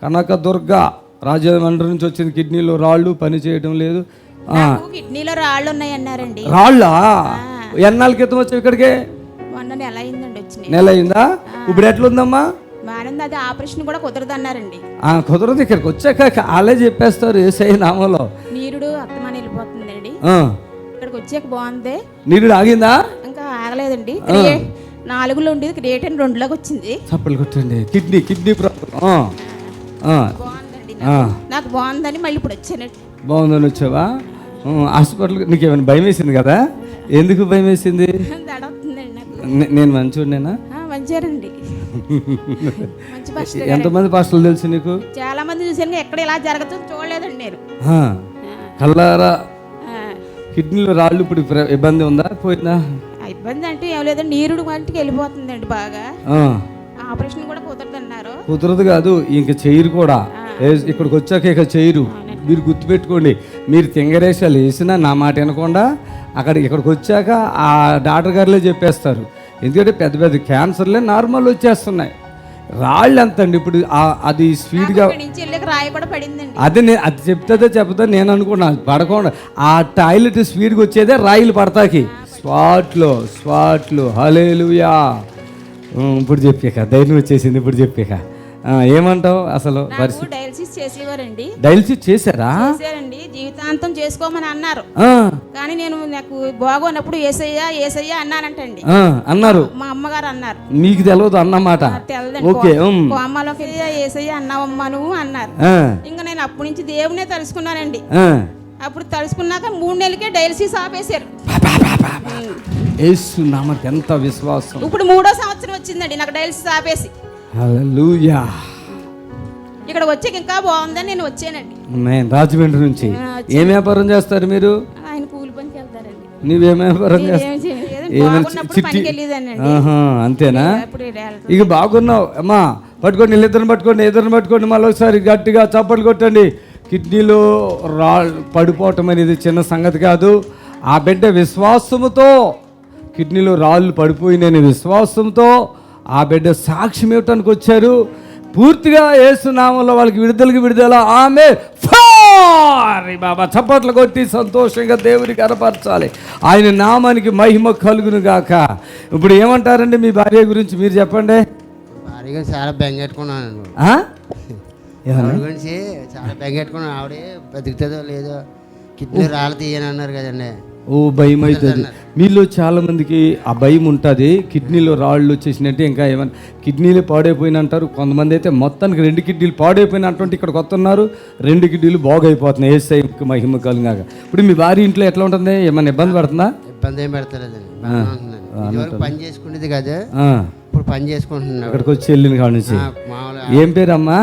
కనకదుర్గ రాజమండ్రి నుంచి వచ్చింది. కిడ్నీలో రాళ్ళు పని చేయడం లేదు. కిడ్నీలో రాళ్ళు ఉన్నాయన్నారండి. రాళ్ళ ఎన్నాళ్ళ క్రితం వచ్చావు ఇక్కడికి? మొన్న నెల అయిందండి వచ్చి. నెల అయిందా? ఇప్పుడు ఎట్లుందమ్మా? బాగుంది. అది ఆపరేషన్ కూడా కుదరదు అన్నారండి. కుదరదు. ఇక్కడికి వచ్చాక వాళ్ళే చెప్పేస్తారు యేసయ్య నామంలో. నీరుడు అత్తమని వెళ్ళిపోతుందండి. ఇక్కడికి వచ్చాక బాగుంది. నీరుడు ఆగిందా? ఇంకా ఆగలేదండి. 4లో ఉండేది క్రియేటిన్ 2లోకి వచ్చింది. చప్పలు కొట్టండి. కిడ్నీ ప్రాబ్లం బాగుందండి. నాకు బాగుందని మళ్ళీ ఇప్పుడు వచ్చానండి. బాగుందని వచ్చావా? హాస్పిటల్ నీకు ఏమైనా భయం వేసింది కదా? ఎందుకు భయం వేసింది? నేను మంచివాడినేనా? మంచివారండి. ఎంతమంది పాస్టర్లు తెలుసు నీకు? చాలా మంది చూసాను. ఎక్కడ ఇలా జరగదు చూడలేదండి నేను. కల్లారా కిడ్నీలో రాళ్ళు ఇప్పుడు ఇబ్బంది ఉందా పోయిందా? ఇబ్బంది అంటే ఏం లేదండి. నీరుడు వంటికి వెళ్ళిపోతుందండి బాగా. ఆపరేషన్ కూడా కుదరదు అన్నారు. కుదరదు కాదు, ఇంక చేయరు కూడా. ఇక్కడికి వచ్చాక ఇక చేయరు. మీరు గుర్తుపెట్టుకోండి. మీరు తింగరేషాలు వేసినా నా మాట వినకుండా ఇక్కడికి వచ్చాక ఆ డాక్టర్ గారులే చెప్పేస్తారు. ఎందుకంటే పెద్ద పెద్ద క్యాన్సర్లే నార్మల్ వచ్చేస్తున్నాయి. రాళ్ళు ఎంత అండి ఇప్పుడు? అది స్పీడ్గా రాయి కూడా పడిందండి. అది చెప్తుందో చెప్తా నేను అనుకున్నాను. పడకుండా ఆ టాయిలెట్ స్పీడ్గా వచ్చేదే రాయిలు పడతాకి. స్వాట్లు హల్లెలూయా. ఇప్పుడు చెప్పాక ధైర్యం వచ్చేసింది. ఇప్పుడు చెప్పాక ఏమంటావు? అసలు డయాలసిస్ చేసేవారండి. డయాలసిస్ చేశారా? జీవితాంతం చేసుకోమని అన్నారు. కానీ నాకు బాగోనప్పుడు ఏసయ్య అన్నానంటండి. అన్నారు. మా అమ్మగారు అన్నారు. మీకు తెలియదు అన్నమాట. ఓకే. అమ్మలోకి ఏసయ్య అన్నావమ్మా నువ్వు అన్నారు. ఇంకా నేను అప్పటి నుంచి దేవునే తలుసుకున్నానండి. అప్పుడు తలుసుకున్నాక 3 నెలలకే డయాలసిస్ ఆపేశారు. యేసు నామం ఎంత విశ్వాసం. ఇప్పుడు 3వ సంవత్సరం వచ్చిందండి నాకు డయాలసిస్ ఆపేసి. హల్లెలూయా. ఇక్కడ వచ్చి ఇంకా బాగుందని నేను వచ్చానండి. నేను రాజమండ్రి నుంచి. ఏం వ్యాపారం చేస్తారు మీరు? ఆయన కూలి పనికి వెళ్తారండి. నువ్వేం వ్యాపారం చేస్తావు? అంతేనా? ఇక బాగున్నావు అమ్మా. పట్టుకోండి, ఇద్దరిని పట్టుకోండి. మళ్ళీ ఒకసారి గట్టిగా చప్పట్లు కొట్టండి. కిడ్నీలో పడిపోవటం అనేది చిన్న సంగతి కాదు. ఆ బిడ్డ విశ్వాసముతో కిడ్నీలో రాళ్ళు పడిపోయినని విశ్వాసంతో ఆ బిడ్డ సాక్ష్యం ఇవ్వటానికి వచ్చారు. పూర్తిగా యేసు నామంలో వాళ్ళకి విడుదల. ఆమె బాబా చప్పట్లు కొట్టి సంతోషంగా దేవునికి కనపరచాలి. ఆయన నామానికి మహిమ కలుగును గాక. ఇప్పుడు ఏమంటారండి మీ భార్య గురించి మీరు చెప్పండి. భార్య చాలా బెంగెట్టుకున్నాను. గురించి చాలా బెంగెట్టుకున్నాను. ఆవిడే బతుకుతుందో లేదో, కిడ్నీ రాళ్ళు తీయని అన్నారు కదండి. భయం అవుతుంది. మీలో చాలా మందికి ఆ భయం ఉంటుంది. కిడ్నీలో రాళ్ళు వచ్చేసినట్టు ఇంకా ఏమన్నా కిడ్నీలు పాడైపోయిన అంటారు. కొంతమంది అయితే మొత్తానికి 2 కిడ్నీలు పాడైపోయిన అటువంటి ఇక్కడికి వస్తున్నారు. 2 కిడ్నీలు బాగైపోతున్నాయి. యేసయ్యకి మహిమ కలుగాక. ఇప్పుడు మీ భార్య ఇంట్లో ఎట్లా ఉంటుంది? ఏమన్నా ఇబ్బంది పడుతుందా? ఇబ్బంది ఏం పెడతలేదండి. పని చేసుకునేది కదా, ఇప్పుడు పని చేసుకుంటున్నాను. అక్కడికి వచ్చి వెళ్ళిన కాడ నుంచి. ఏం పేరమ్మా?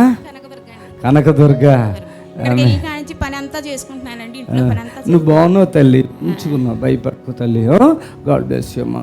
కనకదుర్గ. పని అంతా చేసుకుంటున్నానండి. నువ్వు బాగున్నావు తల్లి, ఉంచుకున్నావు, భయపడుకో తల్లి. గాడ్ బ్లెస్ యు అమ్మా.